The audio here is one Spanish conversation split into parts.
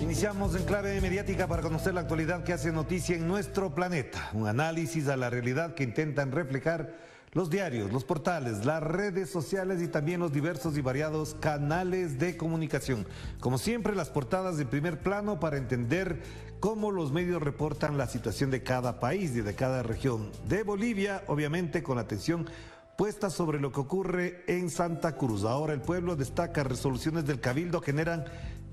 Iniciamos en clave mediática para conocer la actualidad que hace noticia en nuestro planeta. Un análisis a la realidad que intentan reflejar los diarios, los portales, las redes sociales y también los diversos y variados canales de comunicación. Como siempre, las portadas de primer plano para entender cómo los medios reportan la situación de cada país y de cada región. De Bolivia, obviamente, con atención puesta sobre lo que ocurre en Santa Cruz. Ahora el pueblo destaca resoluciones del Cabildo generan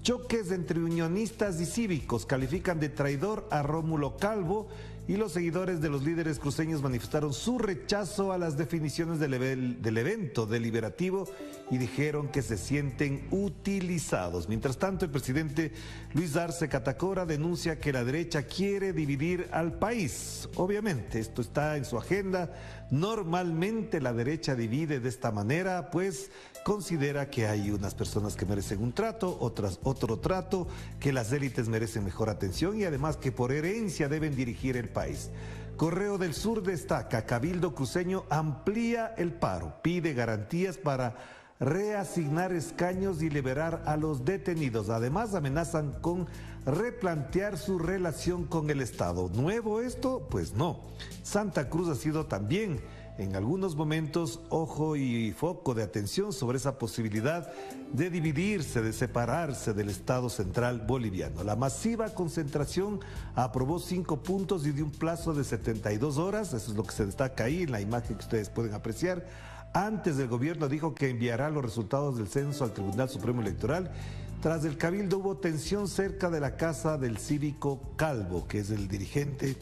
choques entre unionistas y cívicos, califican de traidor a Rómulo Calvo y los seguidores de los líderes cruceños manifestaron su rechazo a las definiciones del evento deliberativo y dijeron que se sienten utilizados. Mientras tanto, el presidente Luis Arce Catacora denuncia que la derecha quiere dividir al país. Obviamente, esto está en su agenda. Normalmente la derecha divide de esta manera, pues considera que hay unas personas que merecen un trato, otras otro trato, que las élites merecen mejor atención y además que por herencia deben dirigir el país. Correo del Sur destaca, Cabildo cruceño amplía el paro, pide garantías para reasignar escaños y liberar a los detenidos. Además amenazan con replantear su relación con el Estado. ¿Nuevo esto? Pues no. Santa Cruz ha sido también en algunos momentos ojo y foco de atención sobre esa posibilidad de dividirse, de separarse del Estado central boliviano. La masiva concentración aprobó 5 puntos y de un plazo de 72 horas, eso es lo que se destaca ahí en la imagen que ustedes pueden apreciar. Antes el gobierno dijo que enviará los resultados del censo al Tribunal Supremo Electoral. Tras el Cabildo hubo tensión cerca de la casa del cívico Calvo, que es el dirigente,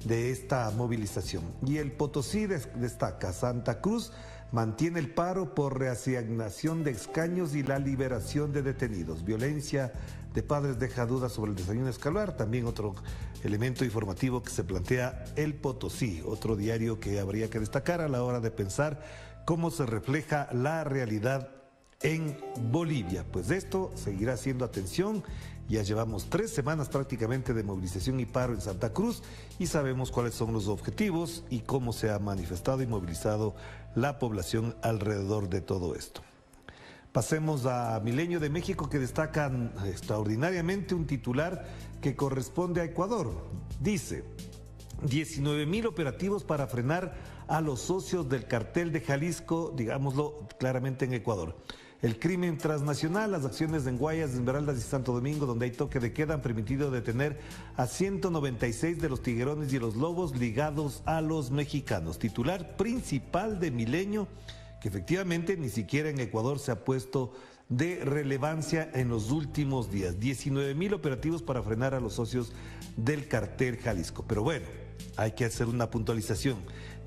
de esta movilización. Y el Potosí destaca, Santa Cruz mantiene el paro por reasignación de escaños y la liberación de detenidos. Violencia de padres deja dudas sobre el desayuno escolar, también otro elemento informativo que se plantea el Potosí, otro diario que habría que destacar a la hora de pensar cómo se refleja la realidad en Bolivia. Pues de esto seguirá siendo atención. Ya llevamos 3 semanas prácticamente de movilización y paro en Santa Cruz y sabemos cuáles son los objetivos y cómo se ha manifestado y movilizado la población alrededor de todo esto. Pasemos a Milenio de México, que destacan extraordinariamente un titular que corresponde a Ecuador. Dice, 19,000 operativos para frenar a los socios del cartel de Jalisco, digámoslo claramente en Ecuador. El crimen transnacional, las acciones en Guayas, Esmeraldas y Santo Domingo, donde hay toque de queda, han permitido detener a 196 de los tiguerones y los lobos ligados a los mexicanos. Titular principal de Milenio, que efectivamente ni siquiera en Ecuador se ha puesto de relevancia en los últimos días. 19,000 operativos para frenar a los socios del cartel Jalisco. Pero bueno, hay que hacer una puntualización.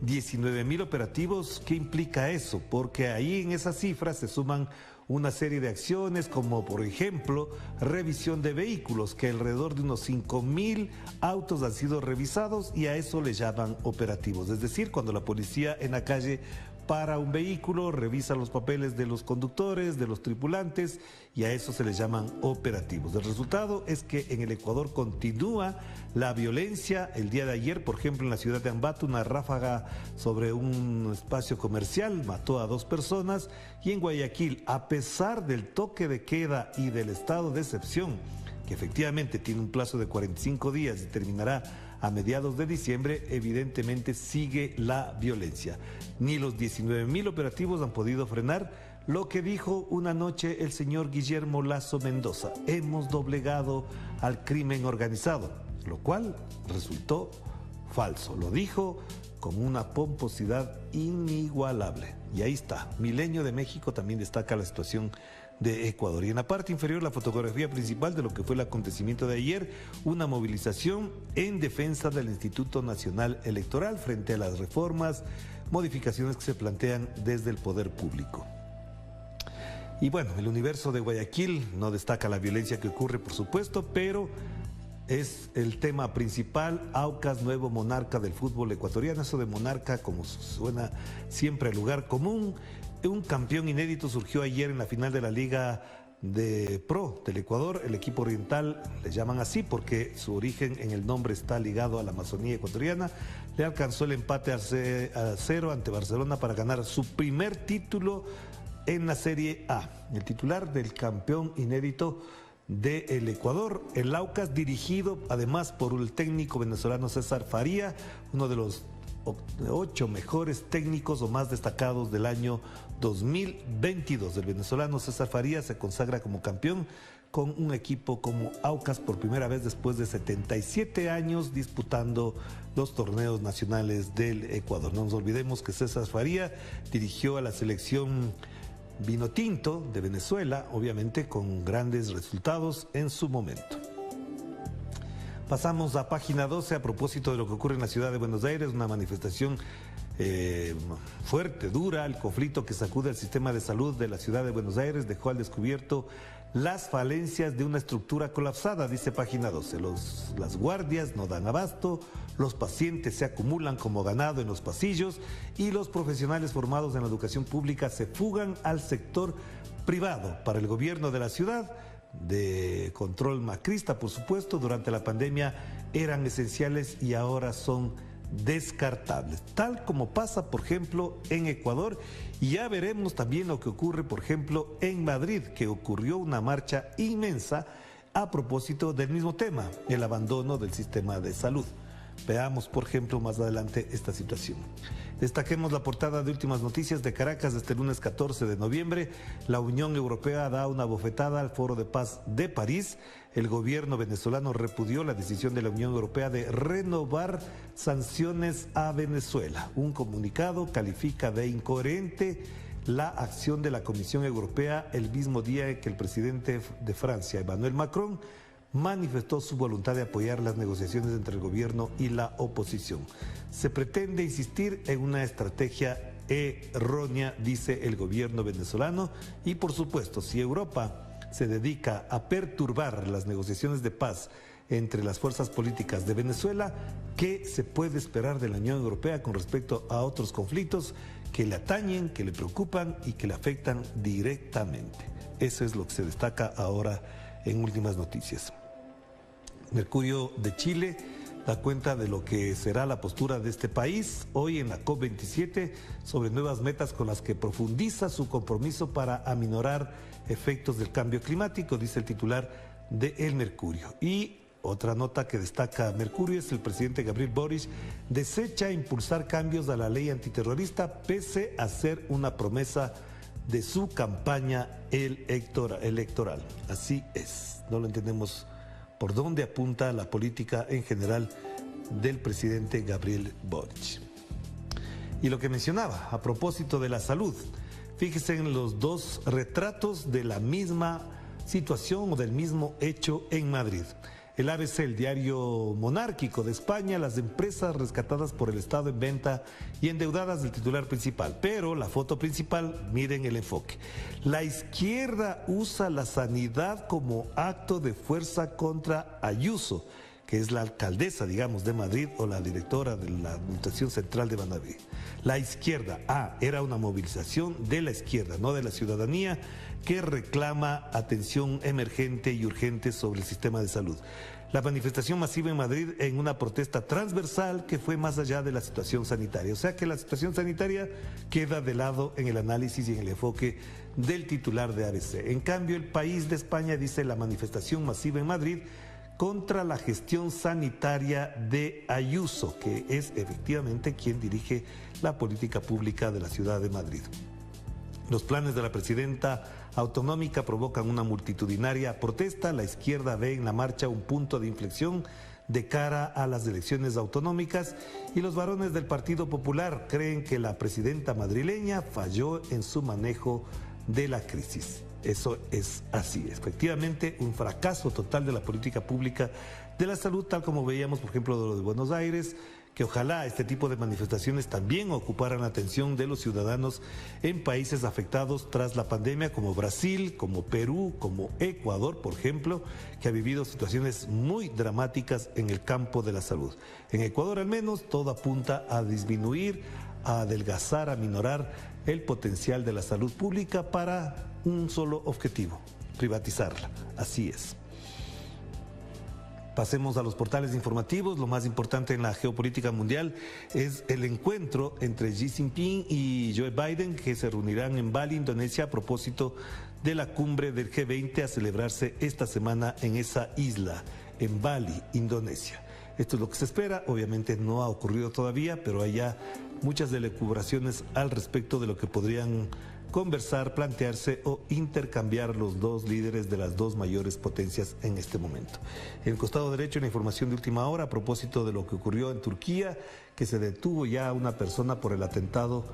19,000 operativos, ¿qué implica eso? Porque ahí en esas cifras se suman una serie de acciones como por ejemplo revisión de vehículos, que alrededor de unos 5,000 autos han sido revisados y a eso le llaman operativos. Es decir, cuando la policía en la calle para un vehículo, revisa los papeles de los conductores, de los tripulantes y a eso se les llaman operativos. El resultado es que en el Ecuador continúa la violencia. El día de ayer, por ejemplo, en la ciudad de Ambato, una ráfaga sobre un espacio comercial mató a 2 personas y en Guayaquil, a pesar del toque de queda y del estado de excepción, que efectivamente tiene un plazo de 45 días y terminará a mediados de diciembre, evidentemente sigue la violencia. Ni los 19,000 operativos han podido frenar lo que dijo una noche el señor Guillermo Lasso Mendoza: hemos doblegado al crimen organizado, lo cual resultó falso. Lo dijo con una pomposidad inigualable. Y ahí está, Milenio de México también destaca la situación de Ecuador. Y en la parte inferior la fotografía principal de lo que fue el acontecimiento de ayer, una movilización en defensa del Instituto Nacional Electoral frente a las reformas, modificaciones que se plantean desde el poder público. Y bueno, el Universo de Guayaquil no destaca la violencia que ocurre, por supuesto, pero es el tema principal. Aucas, nuevo monarca del fútbol ecuatoriano. Eso de monarca, como suena siempre al lugar común. Un campeón inédito surgió ayer en la final de la Liga de Pro del Ecuador, el equipo oriental, le llaman así porque su origen en el nombre está ligado a la Amazonía ecuatoriana, le alcanzó el empate a 0 ante Barcelona para ganar su primer título en la Serie A. El titular del campeón inédito del Ecuador, el Aucas, dirigido además por el técnico venezolano César Faría, uno de los 8 mejores técnicos o más destacados del año 2022. El venezolano César Faría se consagra como campeón con un equipo como Aucas por primera vez después de 77 años disputando los torneos nacionales del Ecuador. No nos olvidemos que César Faría dirigió a la selección Vinotinto de Venezuela, obviamente con grandes resultados en su momento. Pasamos a página 12 a propósito de lo que ocurre en la ciudad de Buenos Aires, una manifestación fuerte, dura. El conflicto que sacude al sistema de salud de la ciudad de Buenos Aires dejó al descubierto las falencias de una estructura colapsada, dice página 12. Las guardias no dan abasto, los pacientes se acumulan como ganado en los pasillos y los profesionales formados en la educación pública se fugan al sector privado. Para el gobierno de la ciudad, de control macrista, por supuesto, durante la pandemia eran esenciales y ahora son descartables, tal como pasa, por ejemplo, en Ecuador, y ya veremos también lo que ocurre, por ejemplo, en Madrid, que ocurrió una marcha inmensa a propósito del mismo tema, el abandono del sistema de salud. Veamos, por ejemplo, más adelante esta situación. Destaquemos la portada de Últimas Noticias de Caracas de este lunes 14 de noviembre. La Unión Europea da una bofetada al Foro de Paz de París. El gobierno venezolano repudió la decisión de la Unión Europea de renovar sanciones a Venezuela. Un comunicado califica de incoherente la acción de la Comisión Europea el mismo día en que el presidente de Francia, Emmanuel Macron, manifestó su voluntad de apoyar las negociaciones entre el gobierno y la oposición. Se pretende insistir en una estrategia errónea, dice el gobierno venezolano, y por supuesto, si Europa se dedica a perturbar las negociaciones de paz entre las fuerzas políticas de Venezuela, ¿qué se puede esperar de la Unión Europea con respecto a otros conflictos que le atañen, que le preocupan y que le afectan directamente? Eso es lo que se destaca ahora en Últimas Noticias. Mercurio de Chile da cuenta de lo que será la postura de este país hoy en la COP27 sobre nuevas metas con las que profundiza su compromiso para aminorar efectos del cambio climático, dice el titular de El Mercurio. Y otra nota que destaca Mercurio es el presidente Gabriel Boric desecha impulsar cambios a la ley antiterrorista pese a ser una promesa de su campaña electoral. Así es, no lo entendemos por dónde apunta la política en general del presidente Gabriel Boric. Y lo que mencionaba, a propósito de la salud, fíjense en los dos retratos de la misma situación o del mismo hecho en Madrid. El ABC, el diario monárquico de España, las empresas rescatadas por el Estado en venta y endeudadas del titular principal. Pero la foto principal, miren el enfoque. La izquierda usa la sanidad como acto de fuerza contra Ayuso, que es la alcaldesa, digamos, de Madrid o la directora de la Administración Central de Madrid. La izquierda, era una movilización de la izquierda, no de la ciudadanía, que reclama atención emergente y urgente sobre el sistema de salud. La manifestación masiva en Madrid en una protesta transversal que fue más allá de la situación sanitaria. O sea que la situación sanitaria queda de lado en el análisis y en el enfoque del titular de ABC. En cambio, El País de España dice la manifestación masiva en Madrid contra la gestión sanitaria de Ayuso, que es efectivamente quien dirige la política pública de la ciudad de Madrid. Los planes de la presidenta autonómica provocan una multitudinaria protesta. La izquierda ve en la marcha un punto de inflexión de cara a las elecciones autonómicas y los varones del Partido Popular creen que la presidenta madrileña falló en su manejo de la crisis. Eso es así, efectivamente un fracaso total de la política pública de la salud, tal como veíamos por ejemplo de lo de Buenos Aires, que ojalá este tipo de manifestaciones también ocuparan la atención de los ciudadanos en países afectados tras la pandemia como Brasil, como Perú, como Ecuador, por ejemplo, que ha vivido situaciones muy dramáticas en el campo de la salud. En Ecuador al menos todo apunta a disminuir, a adelgazar, a minorar el potencial de la salud pública para un solo objetivo: privatizarla. Así es. Pasemos a los portales informativos. Lo más importante en la geopolítica mundial es el encuentro entre Xi Jinping y Joe Biden, que se reunirán en Bali, Indonesia, a propósito de la cumbre del G20 a celebrarse esta semana en esa isla, en Bali, Indonesia. Esto es lo que se espera. Obviamente no ha ocurrido todavía, pero hay ya muchas elucubraciones al respecto de lo que podrían conversar, plantearse o intercambiar los dos líderes de las dos mayores potencias en este momento. En el costado derecho, la información de última hora a propósito de lo que ocurrió en Turquía, que se detuvo ya a una persona por el atentado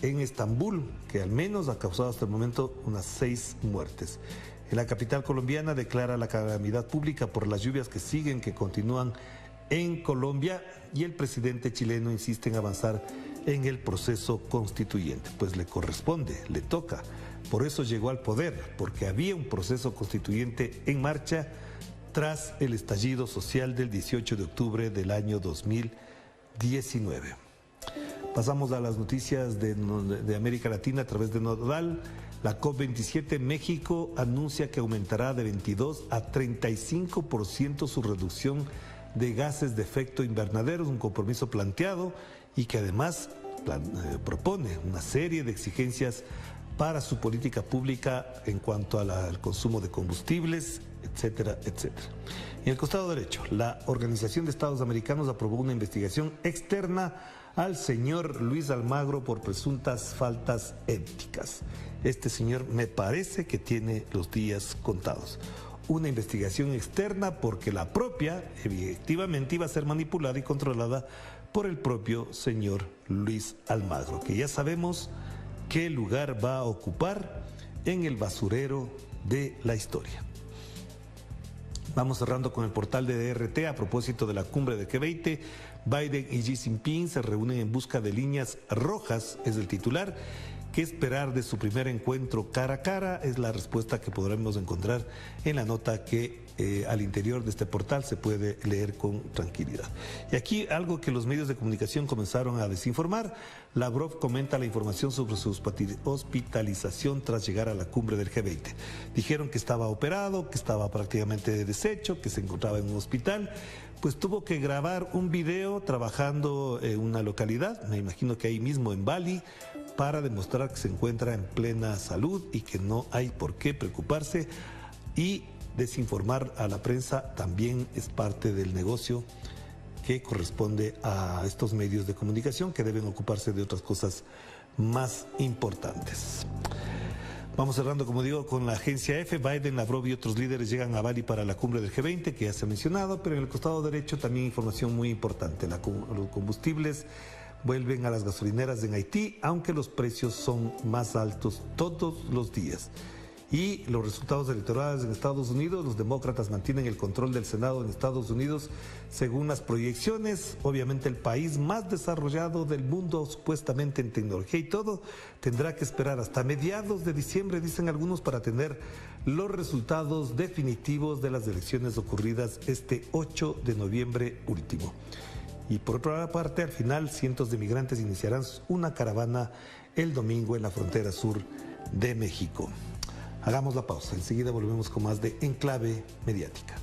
en Estambul, que al menos ha causado hasta el momento unas 6 muertes. En la capital colombiana declara la calamidad pública por las lluvias que siguen, que continúan en Colombia, y el presidente chileno insiste en avanzar en el proceso constituyente. Pues le corresponde, le toca. Por eso llegó al poder, porque había un proceso constituyente en marcha tras el estallido social del 18 de octubre del año 2019. Pasamos a las noticias de América Latina a través de Nodal. La COP27 México anuncia que aumentará de 22 a 35% su reducción de gases de efecto invernadero, un compromiso planteado y que además propone una serie de exigencias para su política pública en cuanto al consumo de combustibles, etcétera, etcétera. En el costado derecho, la Organización de Estados Americanos aprobó una investigación externa al señor Luis Almagro por presuntas faltas éticas. Este señor me parece que tiene los días contados. Una investigación externa porque la propia efectivamente iba a ser manipulada y controlada por el propio señor Luis Almagro, que ya sabemos qué lugar va a ocupar en el basurero de la historia. Vamos cerrando con el portal de DRT a propósito de la cumbre de G20. Biden y Xi Jinping se reúnen en busca de líneas rojas, es el titular. ¿Qué esperar de su primer encuentro cara a cara? Es la respuesta que podremos encontrar en la nota que al interior de este portal se puede leer con tranquilidad. Y aquí algo que los medios de comunicación comenzaron a desinformar. Lavrov comenta la información sobre su hospitalización tras llegar a la cumbre del G20. Dijeron que estaba operado, que estaba prácticamente deshecho, que se encontraba en un hospital. Pues tuvo que grabar un video trabajando en una localidad, me imagino que ahí mismo en Bali, para demostrar que se encuentra en plena salud y que no hay por qué preocuparse, y desinformar a la prensa también es parte del negocio que corresponde a estos medios de comunicación, que deben ocuparse de otras cosas más importantes. Vamos cerrando, como digo, con la agencia EFE. Biden, Lavrov y otros líderes llegan a Bali para la cumbre del G20, que ya se ha mencionado, pero en el costado derecho también información muy importante. Los combustibles vuelven a las gasolineras en Haití, aunque los precios son más altos todos los días. Y los resultados electorales en Estados Unidos, los demócratas mantienen el control del Senado en Estados Unidos según las proyecciones. Obviamente el país más desarrollado del mundo, supuestamente en tecnología y todo, tendrá que esperar hasta mediados de diciembre, dicen algunos, para tener los resultados definitivos de las elecciones ocurridas este 8 de noviembre último. Y por otra parte, al final, cientos de migrantes iniciarán una caravana el domingo en la frontera sur de México. Hagamos la pausa, enseguida volvemos con más de Enclave Mediática.